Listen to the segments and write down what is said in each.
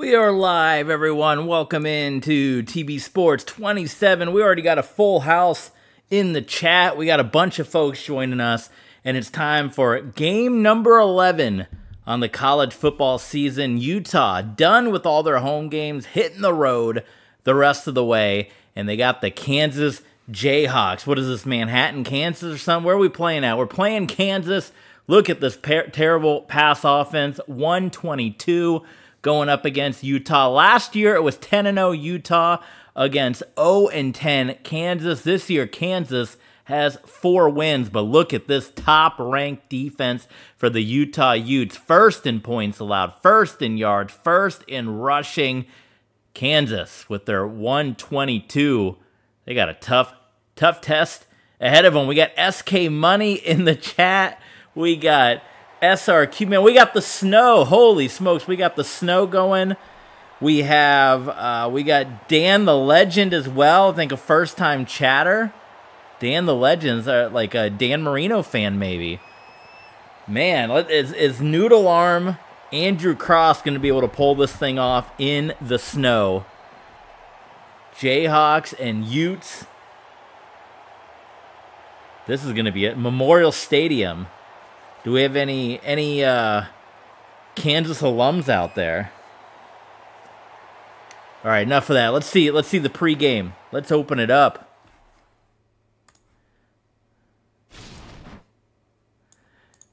We are live, everyone. Welcome into TB Sports 27. We already got a full house in the chat. We got a bunch of folks joining us, and it's time for game number 11 on the college football season. Utah done with all their home games, hitting the road the rest of the way, and they got the Kansas Jayhawks. What is this, Manhattan, Kansas or something? Where are we playing at? We're playing Kansas. Look at this terrible pass offense, 122. Going up against Utah. Last year, it was 10-0 Utah against 0-10 Kansas. This year, Kansas has 4 wins, but look at this top-ranked defense for the Utah Utes. First in points allowed, first in yards, first in rushing. Kansas with their 122. They got a tough test ahead of them. We got SK Money in the chat. We got SRQ, man, we got the snow. Holy smokes, we got the snow going. We have, we got Dan the Legend as well. I think a first-time chatter. Dan the Legend's like a Dan Marino fan, maybe. Man, is Noodle Arm Andrew Cross going to be able to pull this thing off in the snow? Jayhawks and Utes. This is going to be it. Memorial Stadium. Do we have any Kansas alums out there? All right, enough of that. Let's see the pregame. Let's open it up.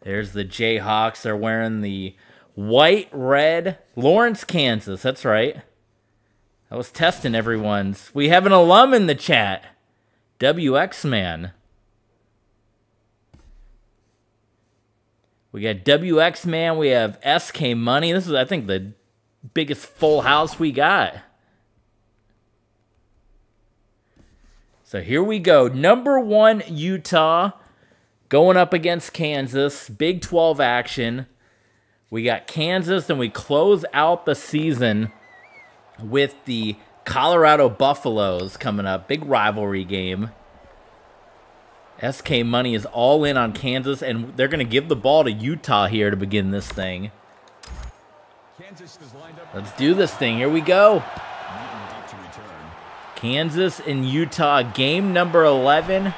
There's the Jayhawks. They're wearing the white, red. Lawrence, Kansas. That's right. I was testing everyone's. We have an alum in the chat. WX Man. We got WX Man, we have SK Money. This is, I think, the biggest full house we got. So here we go. Number 1, Utah, going up against Kansas. Big 12 action. We got Kansas, and we close out the season with the Colorado Buffaloes coming up. Big rivalry game. SK Money is all in on Kansas, and they're going to give the ball to Utah here to begin this thing. Let's do this thing. Here we go. Kansas and Utah, game number 11.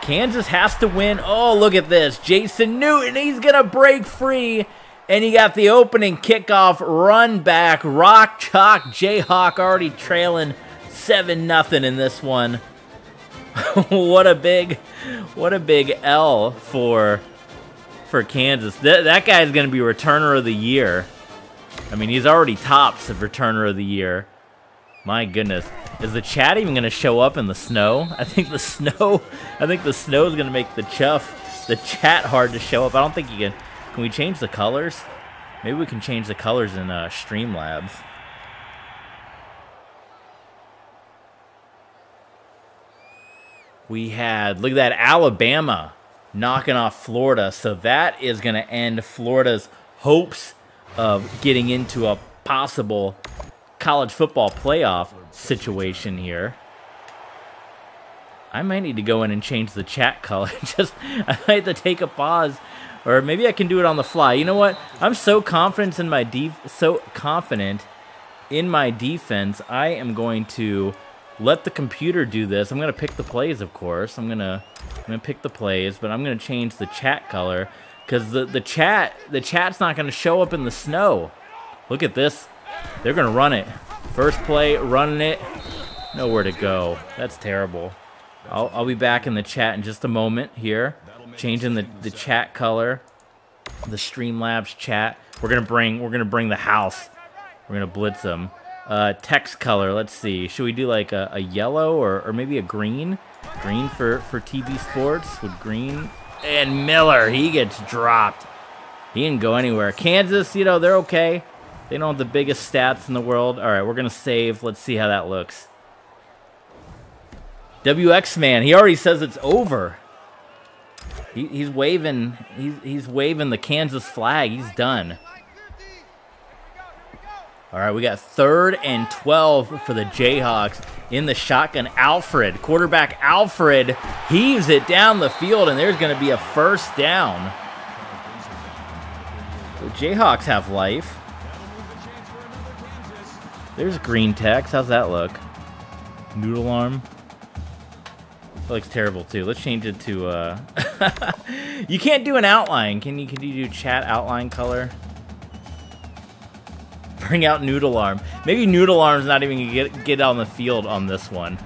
Kansas has to win. Oh, look at this. Jason Newton, he's going to break free. And you got the opening kickoff run back. Rock Chalk Jayhawk already trailing 7-0 in this one. What a big L for Kansas. That guy's going to be returner of the year. I mean, he's already tops of returner of the year. My goodness. Is the chat even going to show up in the snow? I think the snow is going to make the chat hard to show up. I don't think you can. Can we change the colors? Maybe we can change the colors in Streamlabs. We had, look at that, Alabama knocking off Florida. So that is going to end Florida's hopes of getting into a possible college football playoff situation here. I might need to go in and change the chat color. I might have to take a pause, or maybe I can do it on the fly. You know what? I'm so confident in my defense. I am going to let the computer do this. I'm gonna pick the plays, of course. I'm gonna pick the plays, but I'm gonna change the chat color because the chat's not gonna show up in the snow. Look at this. They're gonna run it. First play, running it. Nowhere to go. That's terrible. I'll be back in the chat in just a moment here, changing the chat color, the Streamlabs chat. We're gonna bring the house. We're gonna blitz them. Text color, let's see. Should we do like a yellow or maybe a green? Green for TB Sports with green. And Miller, he gets dropped. He didn't go anywhere. Kansas, you know, they're okay. They don't have the biggest stats in the world. All right, we're going to save. Let's see how that looks. WX Man, he already says it's over. He's waving the Kansas flag. He's done. All right, we got 3rd and 12 for the Jayhawks in the shotgun. Alfred, quarterback Alfred, heaves it down the field, and there's going to be a first down. The Jayhawks have life. There's green text. How's that look? Noodle arm. That looks terrible too. Let's change it to you can't do an outline. Can you do chat outline color? Bring out Noodle Arm. Maybe Noodle Arm's not even gonna get on the field on this one.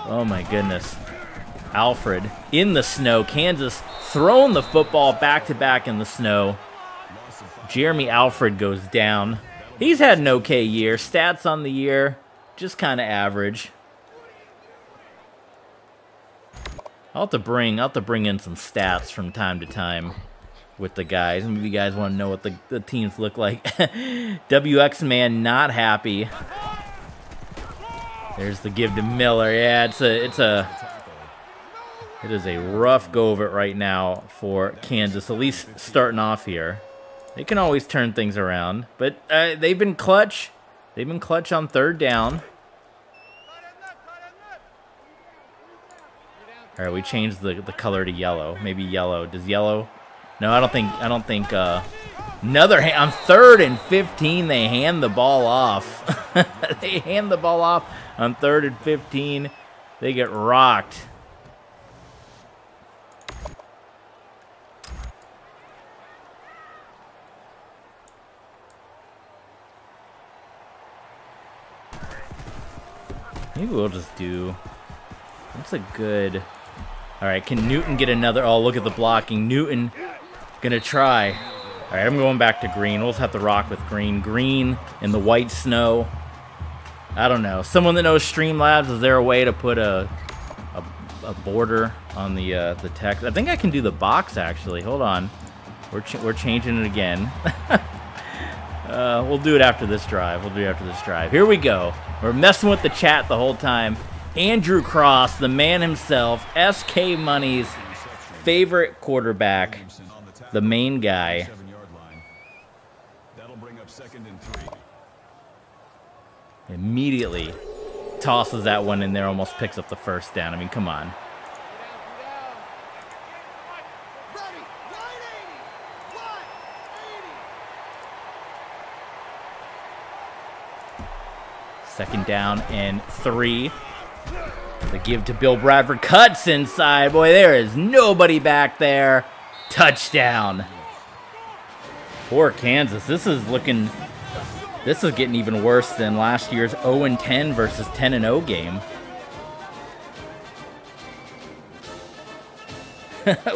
Oh my goodness. Alfred in the snow. Kansas throwing the football back to back in the snow. Jeremy Alfred goes down. He's had an okay year. Stats on the year, just kind of average. I'll have to bring in some stats from time to time with the guys. Maybe you guys want to know what the teams look like. WX Man not happy. There's the give to Miller. Yeah, it is a rough go of it right now for Kansas. At least starting off here. They can always turn things around, but they've been clutch. They've been clutch on third down. All right, we changed the color to yellow. Maybe yellow. Does yellow? No, I don't think. Another on 3rd and 15. They hand the ball off. They hand the ball off on 3rd and 15. They get rocked. Maybe we'll just do. What's a good? All right, can Newton get another? Oh, look at the blocking. Newton gonna try. All right, I'm going back to green. We'll just have to rock with green. Green in the white snow. I don't know. Someone that knows Streamlabs, is there a way to put a border on the text? I think I can do the box actually. Hold on. We're changing it again. We'll do it after this drive. Here we go. We're messing with the chat the whole time. Andrew Cross, the man himself, SK Money's favorite quarterback, the main guy. Immediately tosses that one in there, almost picks up the first down. I mean, come on. Second down and 3. The give to Bill Bradford. Cuts inside. Boy, there is nobody back there. Touchdown. Poor Kansas. This is getting even worse than last year's 0-10 versus 10-0 game.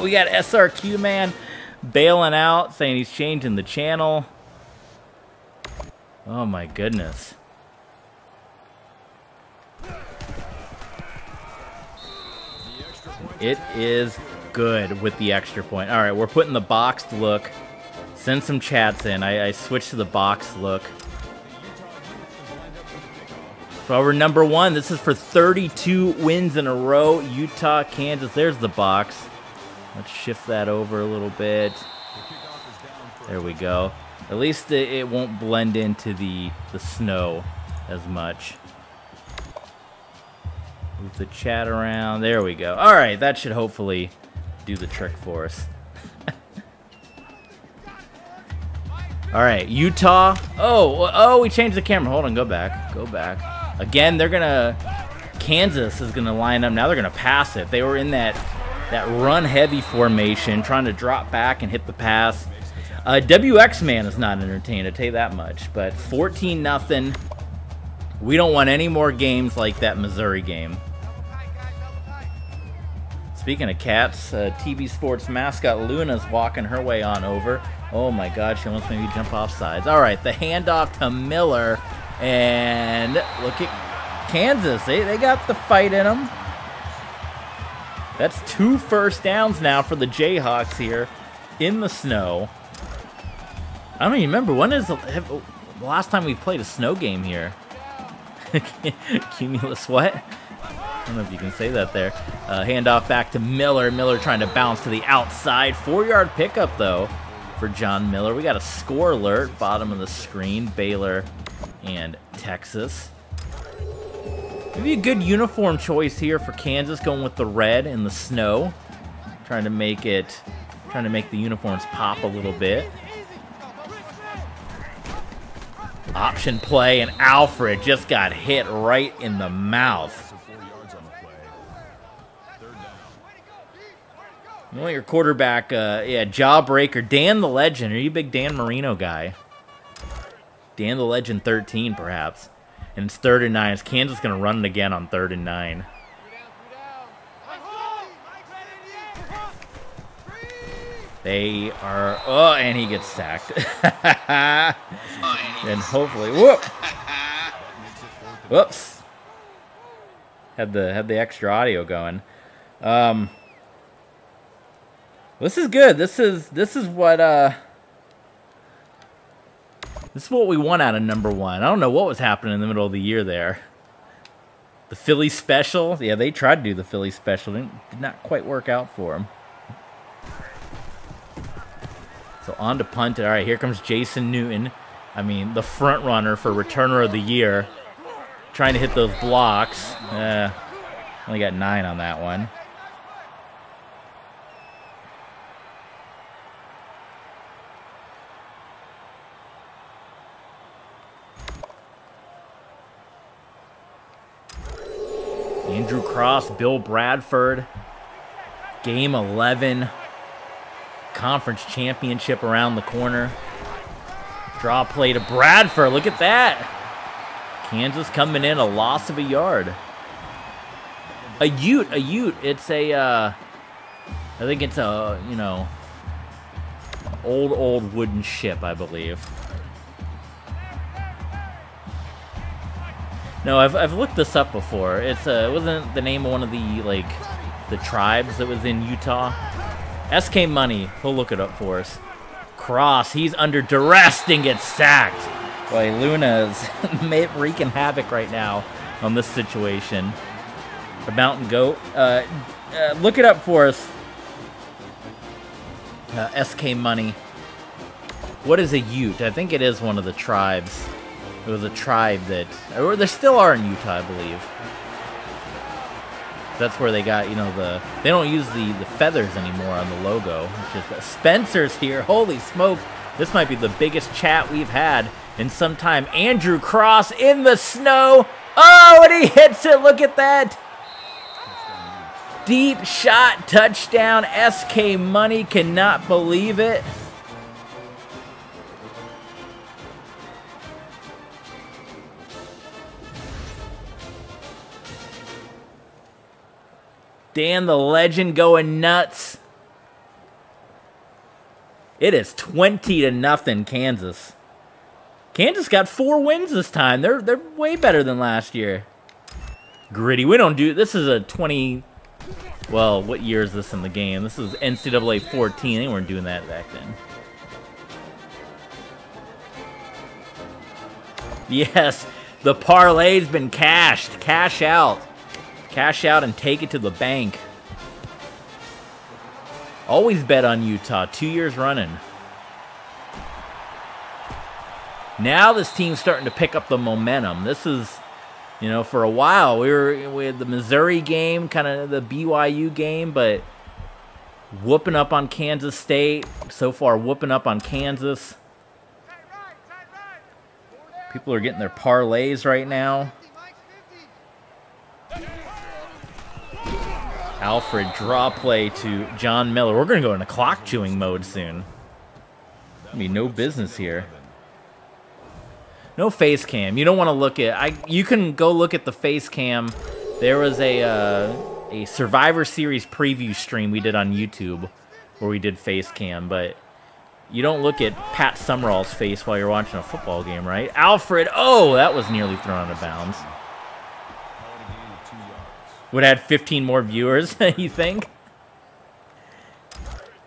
We got SRQ man bailing out, saying he's changing the channel. Oh my goodness. It is good with the extra point. All right, we're putting the boxed look. Send some chats in. I switched to the boxed look. So we're number 1. This is for 32 wins in a row. Utah, Kansas. There's the box. Let's shift that over a little bit. There we go. At least it won't blend into the snow as much. Move the chat around. There we go. All right, that should hopefully do the trick for us. All right, Utah. Oh, we changed the camera. Hold on, go back. Again, Kansas is gonna line up. Now they're gonna pass it. They were in that run-heavy formation, trying to drop back and hit the pass. WX man is not entertained, I'll tell you that much. But 14-0. We don't want any more games like that Missouri game. Speaking of cats, TV Sports mascot Luna's walking her way on over. Oh my God, she almost made me jump off sides. All right, the handoff to Miller. And look at Kansas. They got the fight in them. That's 2 first downs now for the Jayhawks here in the snow. I don't even remember. When is the last time we played a snow game here? Cumulus what? I don't know if you can say that there. Handoff back to Miller. Miller trying to bounce to the outside. 4-yard pickup, though, for John Miller. We got a score alert, bottom of the screen. Baylor and Texas. Maybe a good uniform choice here for Kansas, going with the red and the snow. Trying to make the uniforms pop a little bit. Option play, and Alfred just got hit right in the mouth. You want your quarterback, yeah, jawbreaker. Dan the Legend. Are you a big Dan Marino guy? Dan the Legend 13, perhaps. And it's 3rd and 9. Is Kansas going to run it again on 3rd and 9? They are... Oh, and he gets sacked. And hopefully... Whoop! Whoops. Had the extra audio going. This is good. This is what we want out of number 1. I don't know what was happening in the middle of the year there. The Philly special. Yeah, they tried to do the Philly special. Did not quite work out for them. So on to punt it. All right, here comes Jason Newton. I mean, the front runner for returner of the year. Trying to hit those blocks. Only got 9 on that one. Andrew Cross, Bill Bradford, Game 11, Conference Championship around the corner. Draw play to Bradford, look at that. Kansas coming in, a loss of a yard. A Ute, it's a, I think it's a, you know, old wooden ship, I believe. No, I've looked this up before. It's it wasn't the name of one of the tribes that was in Utah. SK Money, he'll look it up for us. Cross, he's under duress and gets sacked. Boy, Luna's wreaking havoc right now on this situation. The Mountain Goat. Look it up for us. SK Money. What is a Ute? I think it is one of the tribes. It was a tribe that, or there still are in Utah, I believe. That's where they got, you know, they don't use the feathers anymore on the logo. It's just Spencer's here. Holy smoke. This might be the biggest chat we've had in some time. Andrew Cross in the snow. Oh, and he hits it. Look at that. Deep shot, touchdown. SK Money cannot believe it. Dan the Legend going nuts. It is 20-0 Kansas. Kansas got 4 wins this time. They're way better than last year. Gritty. We don't do this is a 20. Well, what year is this in the game? This is NCAA 14. They weren't doing that back then. Yes, the parlay's been cashed. Cash out. Cash out and take it to the bank. Always bet on Utah. 2 years running. Now this team's starting to pick up the momentum. This is, you know, for a while we had the Missouri game, kind of the BYU game, but whooping up on Kansas State. So far, whooping up on Kansas. People are getting their parlays right now. Alfred, draw play to John Miller. We're going to go into clock chewing mode soon. I mean, no business here. No face cam. You don't want to look at... You can go look at the face cam. There was a Survivor Series preview stream we did on YouTube where we did face cam, but you don't look at Pat Summerall's face while you're watching a football game, right? Alfred, oh, that was nearly thrown out of bounds. Would add 15 more viewers, you think?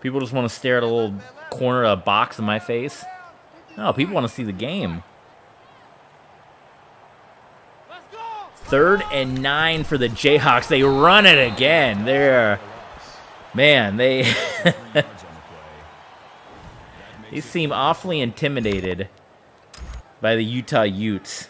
People just want to stare at a little corner of a box in my face? No, people want to see the game. 3rd and 9 for the Jayhawks. They run it again. They're... Man, they... They seem awfully intimidated by the Utah Utes.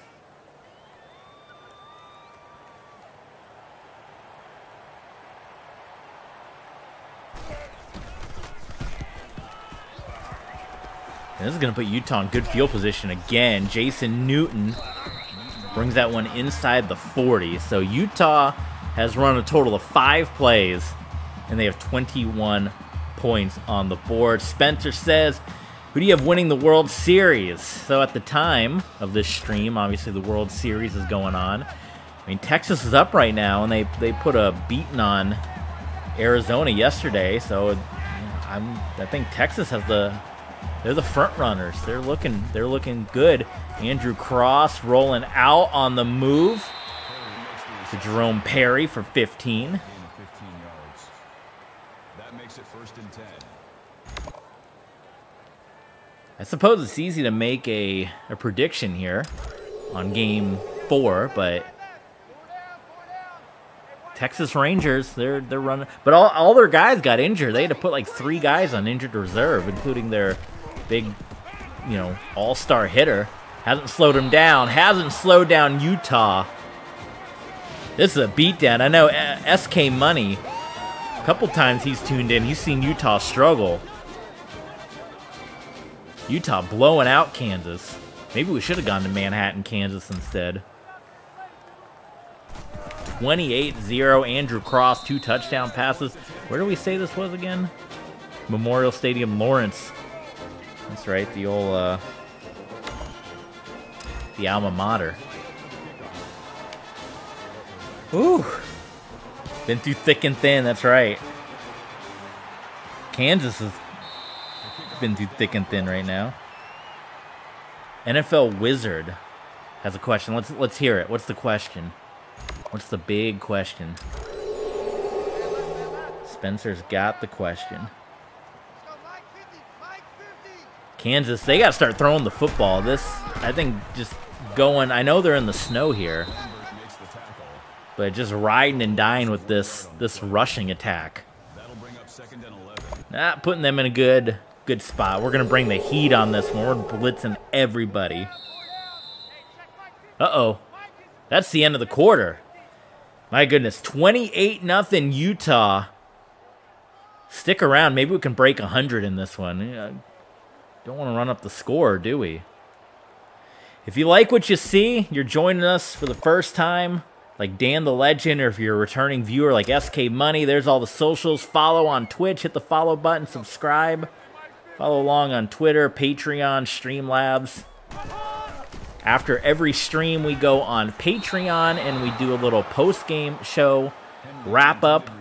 And this is going to put Utah in good field position again. Jason Newton brings that one inside the 40. So Utah has run a total of 5 plays, and they have 21 points on the board. Spencer says, who do you have winning the World Series? So at the time of this stream, obviously the World Series is going on. I mean, Texas is up right now, and they put a beating on Arizona yesterday. So I think Texas has they're the front runners. They're looking good. Andrew Cross rolling out on the move to Jerome Perry for 15. That makes it 1st and 10. I suppose it's easy to make a prediction here on game 4, but Texas Rangers, they're running, but all their guys got injured. They had to put like 3 guys on injured reserve, including their big, all-star hitter. Hasn't slowed him down. Hasn't slowed down Utah. This is a beatdown. I know SK Money, a couple times he's tuned in. He's seen Utah struggle. Utah blowing out Kansas. Maybe we should have gone to Manhattan, Kansas instead. 28-0. Andrew Cross, 2 touchdown passes. Where do we say this was again? Memorial Stadium, Lawrence. That's right, the old, the alma mater. Ooh. Been through thick and thin, that's right. Kansas has been through thick and thin right now. NFL Wizard has a question. Let's hear it. What's the question? What's the big question? Spencer's got the question. Kansas, they got to start throwing the football. This, I think, just going. I know they're in the snow here, but just riding and dying with this rushing attack. Not putting them in a good spot. We're gonna bring the heat on this one. We're blitzing everybody. Uh-oh. That's the end of the quarter. My goodness, 28-0 Utah. Stick around. Maybe we can break 100 in this one. Don't want to run up the score, do we? If you like what you see, you're joining us for the first time, like Dan the Legend, or if you're a returning viewer like SK Money, there's all the socials. Follow on Twitch, hit the follow button, subscribe. Follow along on Twitter, Patreon, Streamlabs. After every stream, we go on Patreon and we do a little post-game show wrap-up.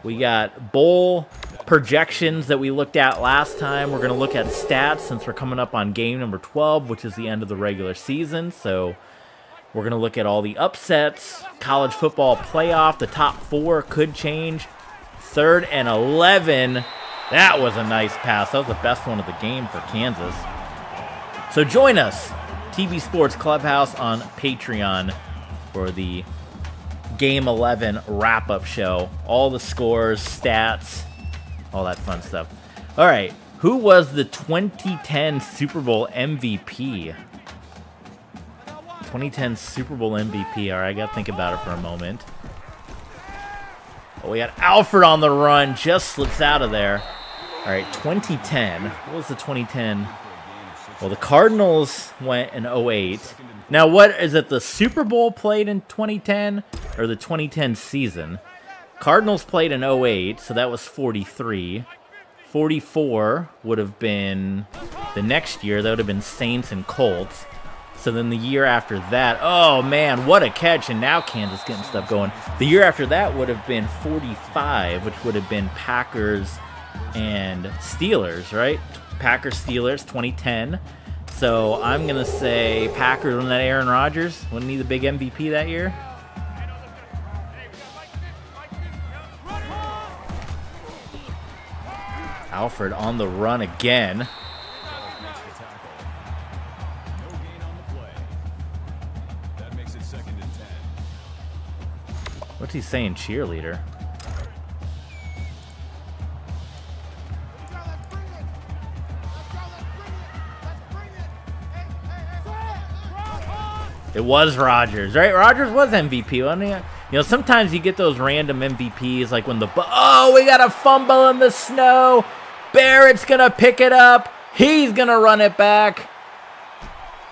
We got bowl projections that we looked at last time. We're going to look at stats since we're coming up on game number 12, which is the end of the regular season. So we're going to look at all the upsets, college football playoff. The top 4 could change. 3rd and 11. That was a nice pass. That was the best one of the game for Kansas. So join us, TB Sports Clubhouse on Patreon, for the Game 11 wrap-up show. All the scores, stats, all that fun stuff. All right, who was the 2010 Super Bowl MVP? 2010 Super Bowl MVP. All right, I got to think about it for a moment. Oh, we got Alfred on the run. Just slips out of there. All right, 2010. What was the 2010? Well, the Cardinals went in 08. Now, what is it? The Super Bowl played in 2010 or the 2010 season? Cardinals played in 08, so that was 43. 44 would have been the next year. That would have been Saints and Colts. So then the year after that, oh man, what a catch, and now Kansas getting stuff going. The year after that would have been 45, which would have been Packers and Steelers, right? Packers, Steelers, 2010. So I'm going to say Packers. Wasn't that Aaron Rodgers? Wasn't he the big MVP that year? Alfred on the run again. What's he saying, cheerleader? It was Rodgers, right? Rodgers was MVP, wasn't he? You know, sometimes you get those random MVPs, like when oh, we got a fumble in the snow. Barrett's going to pick it up. He's going to run it back.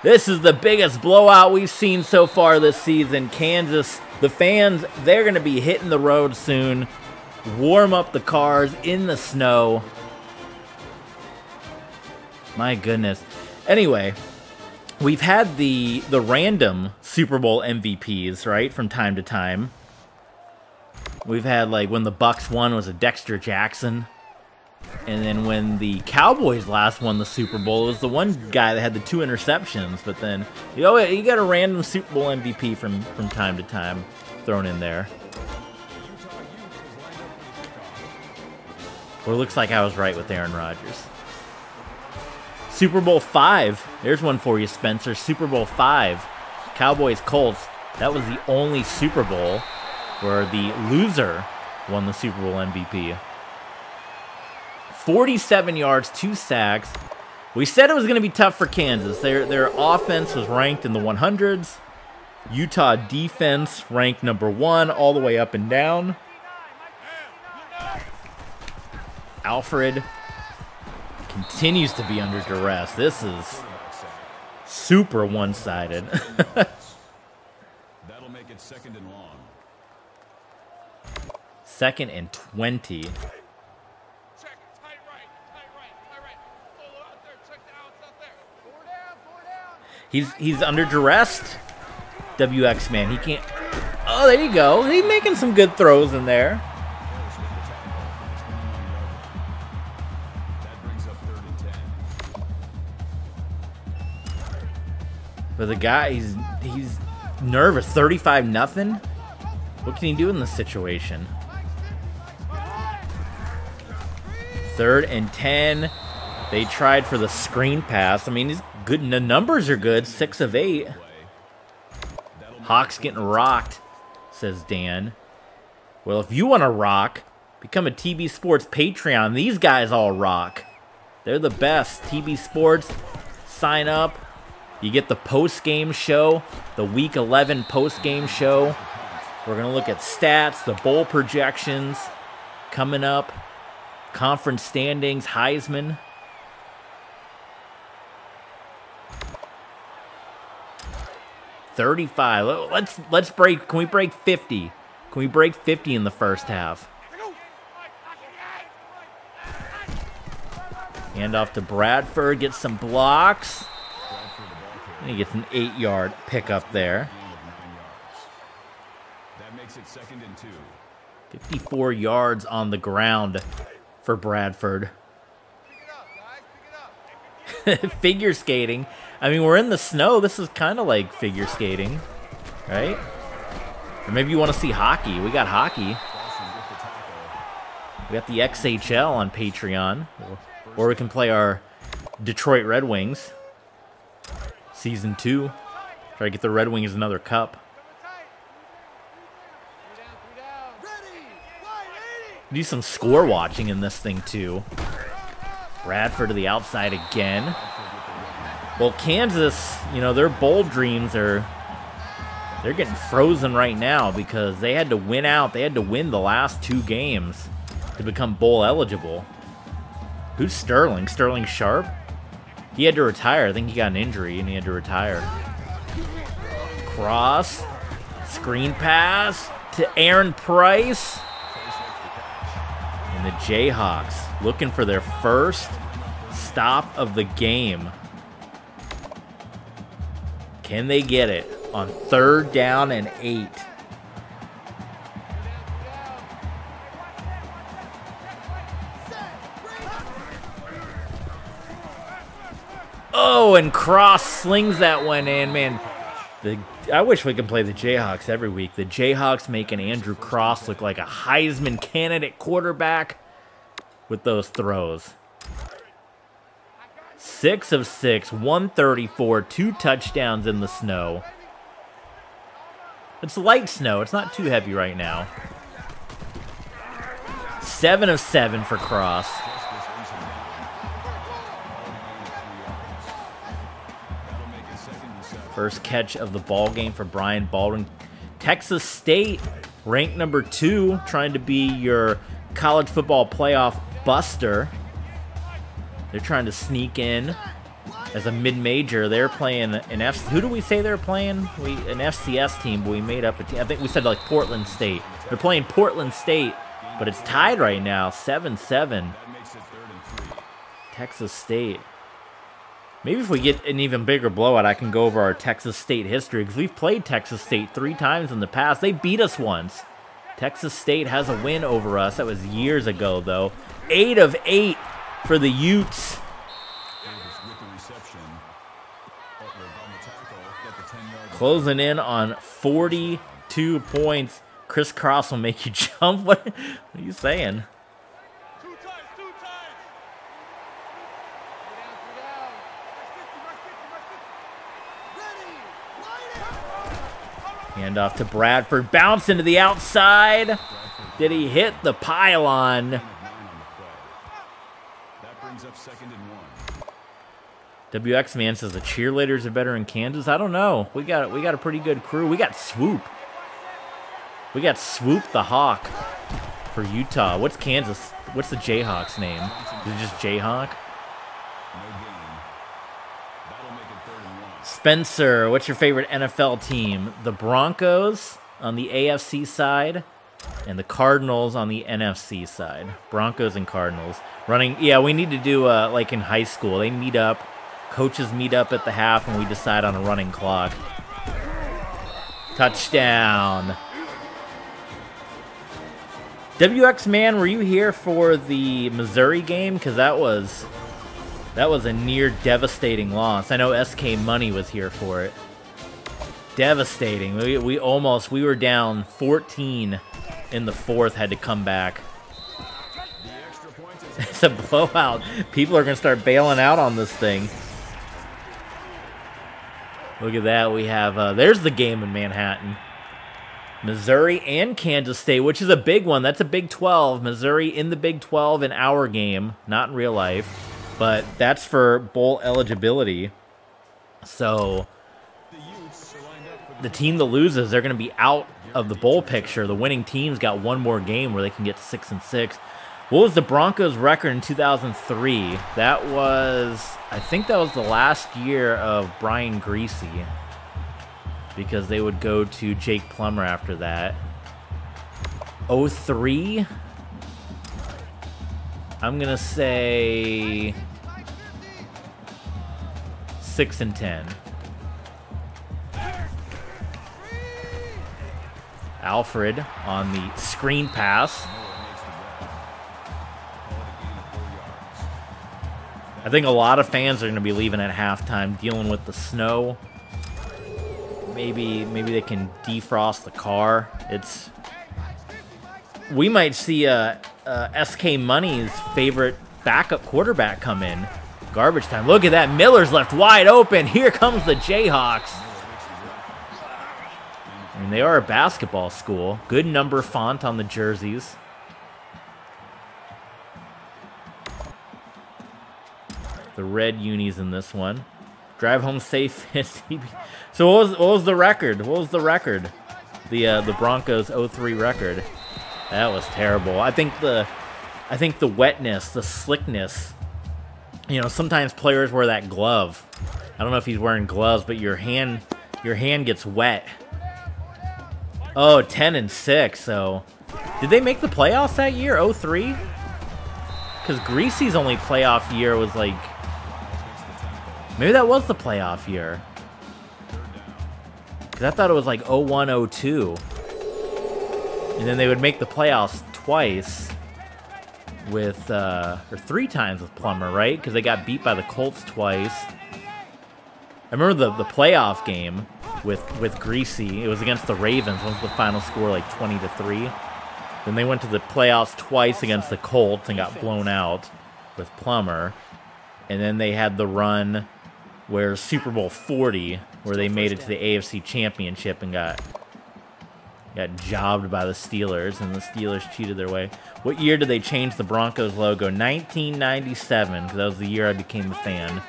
This is the biggest blowout we've seen so far this season. Kansas, the fans, they're going to be hitting the road soon. Warm up the cars in the snow. My goodness. Anyway, we've had the random Super Bowl MVPs, right, from time to time. We've had, like, when the Bucs won was a Dexter Jackson. And then when the Cowboys last won the Super Bowl, it was the one guy that had the 2 interceptions. But then, you know, you got a random Super Bowl MVP from time to time thrown in there. Well, it looks like I was right with Aaron Rodgers. Super Bowl 5. There's one for you, Spencer. Super Bowl 5. Cowboys-Colts. That was the only Super Bowl where the loser won the Super Bowl MVP. 47 yards, 2 sacks. We said it was going to be tough for Kansas. Their offense was ranked in the 100s. Utah defense ranked #1 all the way up and down. Alfred continues to be under duress. This is super one-sided. That'll make it 2nd and long. 2nd and 20. He's under duress. WX man, he can't. Oh, there you go. He's making some good throws in there. That brings up 3rd and 10. But the guy, he's nervous. 35-0. What can he do in this situation? 3rd and 10. They tried for the screen pass. I mean, he's good. The numbers are good. 6 of 8. Hawks getting rocked, says Dan. Well, if you want to rock, become a TB Sports Patreon. These guys all rock. They're the best. TB Sports, sign up. You get the post-game show, the Week 11 post-game show. We're going to look at stats, the bowl projections coming up, conference standings, Heisman. $35. Let's break. Can we break 50? Can we break 50 in the first half? Hand off to Bradford. Gets some blocks. And he gets an 8-yard pickup there. That makes it 2nd and 2. 54 yards on the ground for Bradford. Figure skating. I mean, we're in the snow. This is kind of like figure skating, right? Or maybe you want to see hockey. We got hockey. We got the XHL on Patreon. Or we can play our Detroit Red Wings. Season 2. Try to get the Red Wings another cup. Do some score watching in this thing, too. Bradford to the outside again. Well, Kansas, you know, their bowl dreams they're getting frozen right now because they had to win out. They had to win the last 2 games to become bowl eligible. Who's Sterling? Sterling Sharp? He had to retire. I think he got an injury and he had to retire. Cross. Screen pass to Aaron Price. And the Jayhawks looking for their first stop of the game. Can they get it on 3rd down and 8? Oh, and Cross slings that one in. Man, I wish we could play the Jayhawks every week. The Jayhawks making Andrew Cross look like a Heisman candidate quarterback with those throws. 6 of 6, 134, 2 touchdowns in the snow. It's light snow. It's not too heavy right now. 7 of 7 for Cross. First catch of the ball game for Brian Baldwin. Texas State, ranked #2, trying to be your college football playoff buster. They're trying to sneak in as a mid-major. They're playing an F. Who do we say they're playing? An FCS team, but we made up a team. I think we said like Portland State. They're playing Portland State, but it's tied right now, 7-7. Texas State. Maybe if we get an even bigger blowout, I can go over our Texas State history, because we've played Texas State 3 times in the past. They beat us once. Texas State has a win over us. That was years ago, though. 8 of 8 for the Utes. Closing in on 42 points. Crisscross will make you jump. What are you saying? Hand off to Bradford. Bounce into the outside. Did he hit the pylon? That brings up 2nd and 1. WX Man says the cheerleaders are better in Kansas. I don't know. We got a pretty good crew. We got Swoop. We got Swoop the Hawk for Utah. What's Kansas? What's the Jayhawks name? Is it just Jayhawk? Spencer, what's your favorite NFL team? The Broncos on the AFC side and the Cardinals on the NFC side. Broncos and Cardinals. Running, yeah, we need to do like in high school. They meet up, coaches meet up at the half, and we decide on a running clock. Touchdown. WX Man, were you here for the Missouri game? Because that was a near devastating loss. I know SK Money was here for it. Devastating. We were down 14 in the 4th, had to come back. It's a blowout. People are going to start bailing out on this thing. Look at that. We have, there's the game in Manhattan. Missouri and Kansas State, which is a big one. That's a Big 12. Missouri in the Big 12 in our game, not in real life. But that's for bowl eligibility. So the team that loses, they're going to be out of the bowl picture. The winning team's got one more game where they can get 6-6. What was the Broncos' record in 2003? That was, I think that was the last year of Brian Greasy, because they would go to Jake Plummer after that. 03? I'm going to say 6-10. Alfred on the screen pass. I think a lot of fans are going to be leaving at halftime, dealing with the snow. Maybe they can defrost the car. We might see SK Money's favorite backup quarterback come in. Garbage time. Look at that. Miller's left wide open. Here comes the Jayhawks. I mean, they are a basketball school. Good number font on the jerseys. The red unis in this one. Drive home safe. So what was the record? What was the record? The Broncos 03 record. That was terrible. I think the wetness, the slickness. You know, sometimes players wear that glove. I don't know if he's wearing gloves, but your hand gets wet. Oh, 10-6. So, did they make the playoffs that year? 03? Because Greasy's only playoff year was like, maybe that was the playoff year. Because I thought it was like 01, 02. And then they would make the playoffs twice with, or 3 times with Plummer, right? Because they got beat by the Colts twice. I remember the playoff game with Greasy. It was against the Ravens. What was the final score, like 20-3? Then they went to the playoffs twice against the Colts and got blown out with Plummer. And then they had the run where Super Bowl 40, where they made it to the AFC Championship and got jobbed by the Steelers, and the Steelers cheated their way. What year did they change the Broncos logo? 1997, because that was the year I became a fan.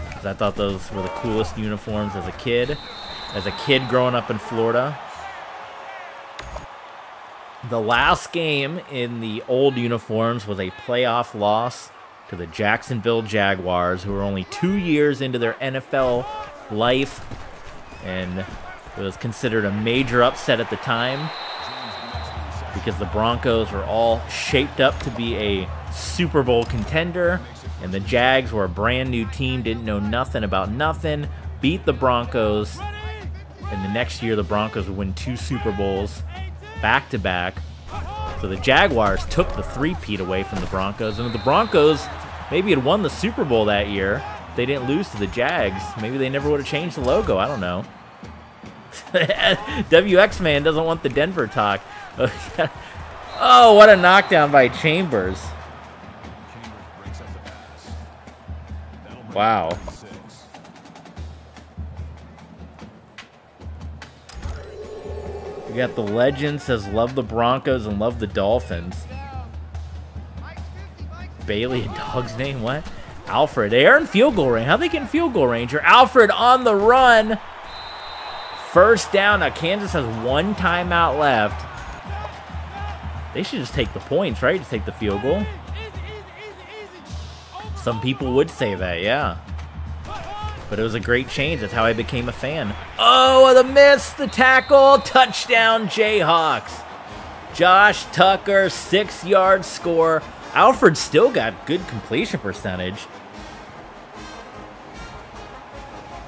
Because I thought those were the coolest uniforms as a kid. As a kid growing up in Florida. The last game in the old uniforms was a playoff loss to the Jacksonville Jaguars, who are only 2 years into their NFL life. And it was considered a major upset at the time because the Broncos were all shaped up to be a Super Bowl contender. And the Jags were a brand new team, didn't know nothing about nothing, beat the Broncos. And the next year, the Broncos would win 2 Super Bowls back-to-back. So the Jaguars took the three-peat away from the Broncos. And if the Broncos maybe had won the Super Bowl that year, they didn't lose to the Jags. Maybe they never would have changed the logo. I don't know. WX man doesn't want the Denver talk. Oh, what a knockdown by Chambers. Wow. We got the legend says love the Broncos and love the Dolphins. Bailey, a dog's name? What? Alfred. They are in field goal range. How they get in field goal range? Or Alfred on the run. First down. Now Kansas has 1 timeout left. They should just take the points, right? To take the field goal. Some people would say that, yeah. But it was a great change. That's how I became a fan. Oh, the miss, the tackle, touchdown Jayhawks. Josh Tucker, 6-yard score. Alfred still got good completion percentage.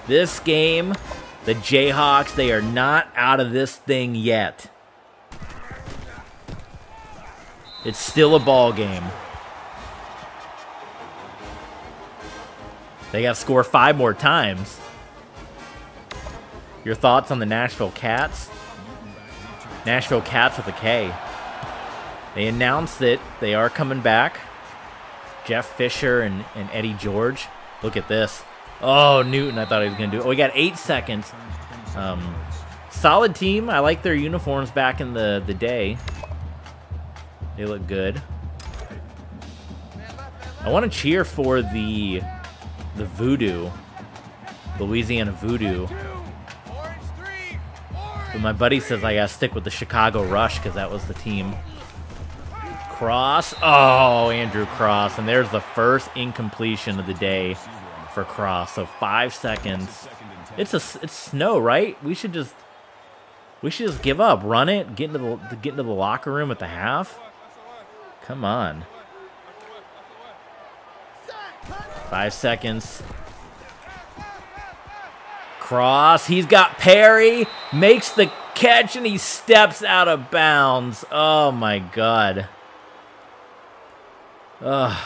This game, the Jayhawks, they are not out of this thing yet. It's still a ball game. They got to score 5 more times. Your thoughts on the Nashville Cats? Nashville Cats with a K. They announced that they are coming back. Jeff Fisher and Eddie George. Look at this. Oh, Newton, I thought he was going to do it. Oh, we got 8 seconds. Solid team. I like their uniforms back in the day. They look good. I want to cheer for the Voodoo. Louisiana Voodoo. But my buddy says I got to stick with the Chicago Rush because that was the team. Cross. Oh, Andrew Cross. And there's the first incompletion of the day for Cross. So 5 seconds. It's snow, right? We should just give up. Run it. Get into the locker room at the half. Come on. 5 seconds. Cross. He's got Perry. Makes the catch and he steps out of bounds. Oh my God. Ugh.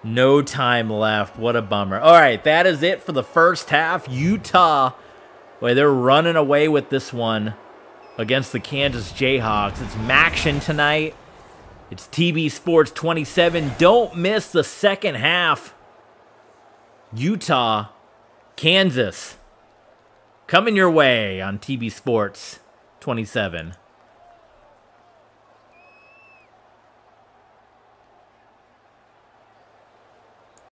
No time left. What a bummer. All right, that is it for the first half. Utah, boy, they're running away with this one against the Kansas Jayhawks. It's Maction tonight. It's TB Sports 27. Don't miss the second half. Utah, Kansas, coming your way on TB Sports 27.